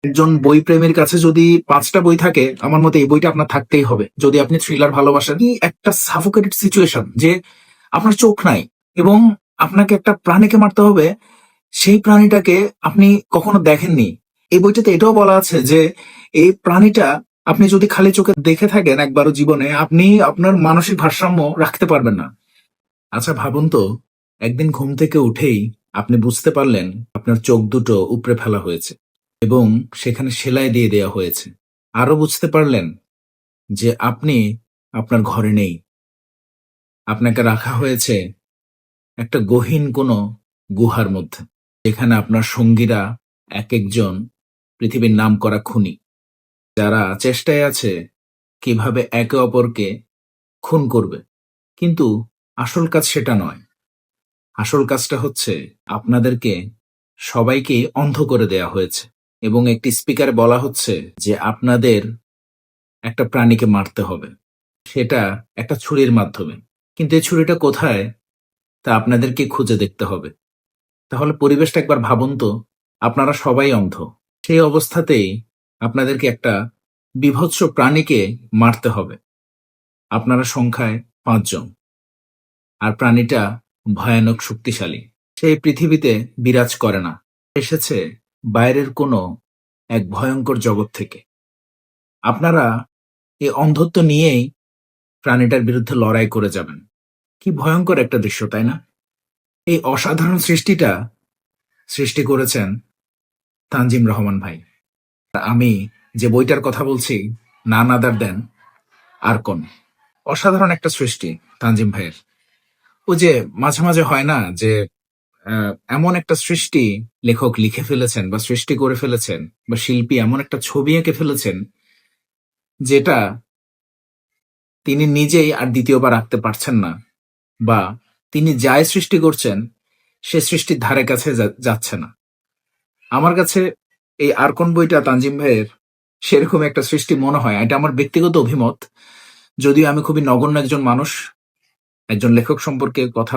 একজন বই প্রেমীর কাছে যদি 5টা বই থাকে, আমার মতে এই বইটা আপনার থাকতেই হবে যদি আপনি থ্রিলার ভালোবাসেন। কি একটা সাফোকেটেড সিচুয়েশন যে আপনার চোখ নাই এবং আপনাকে একটা প্রাণীকে মারতে হবে, সেই প্রাণীটাকে আপনি কখনো দেখেননি। এই বইটাতে এটাও বলা আছে যে এই প্রাণীটা আপনি যদি খালি চোখে দেখে থাকেন একবারও জীবনে, আপনি আপনার মানসিক ভারসাম্য রাখতে পারবেন না। আচ্ছা ভাবুন তো, একদিন ঘুম থেকে উঠেই আপনি বুঝতে পারলেন আপনার চোখ দুটো উপড়ে ফেলা হয়েছে এবং সেখানে সেলাই দিয়ে দেওয়া হয়েছে। আরো বুঝতে পারলেন যে আপনি আপনার ঘরে নেই। আপনাকে রাখা হয়েছে একটা গহীন কোনো গুহার মধ্যে, যেখানে আপনার সঙ্গীরা এক একজন পৃথিবীর নামকরা খুনি, যারা চেষ্টায় আছে কিভাবে একে অপরকে খুন করবে। কিন্তু আসল কাজ সেটা নয়। আসল কাজটা হচ্ছে আপনাদেরকে সবাইকে অন্ধ করে দেয়া হয়েছে এবং একটি স্পিকারে বলা হচ্ছে যে আপনাদের একটা প্রাণীকে মারতে হবে, সেটা একটা ছুরির মাধ্যমে। কিন্তু এই ছুরিটা কোথায় তা আপনাদেরকে খুঁজে দেখতে হবে। তাহলে পরিবেশটা একবার ভাবুন তো, আপনারা সবাই অন্ধ, সেই অবস্থাতেই আপনাদেরকে একটা বীভৎস প্রাণীকে মারতে হবে। আপনারা সংখ্যায় 5 জন, আর প্রাণীটা ভয়ানক শক্তিশালী। সেই পৃথিবীতে বিরাজ করে না, এসেছে বাইরের কোনো এক ভয়ঙ্কর জগৎ থেকে। আপনারা এই অন্ধত্ব নিয়েই প্রাণীটার বিরুদ্ধে লড়াই করে যাবেন। কি ভয়ঙ্কর একটা দৃশ্য, তাই না? এই অসাধারণ সৃষ্টিটা সৃষ্টি করেছেন তানজিম রহমান ভাই। আমি যে বইটার কথা বলছি, নান আদার দেন আরকন। অসাধারণ একটা সৃষ্টি তানজিম ভাইয়ের। ও যে মাঝে মাঝে হয় না যে এমন একটা সৃষ্টি লেখক লিখে ফেলেছেন বা সৃষ্টি করে ফেলেছেন, বা শিল্পী এমন একটা ছবি এঁকে ফেলেছেন যেটা তিনি নিজেই আর দ্বিতীয়বার আঁকতে পারছেন না, বা তিনি যাই সৃষ্টি করছেন সে সৃষ্টির ধারে কাছে যাচ্ছে না। আমার কাছে এই আরকন বইটা তানজিম ভাইয়ের সেরকম একটা সৃষ্টি মনে হয়। এটা আমার ব্যক্তিগত অভিমত, যদিও আমি খুবই নগণ্য একজন মানুষ একজন লেখক সম্পর্কে কথা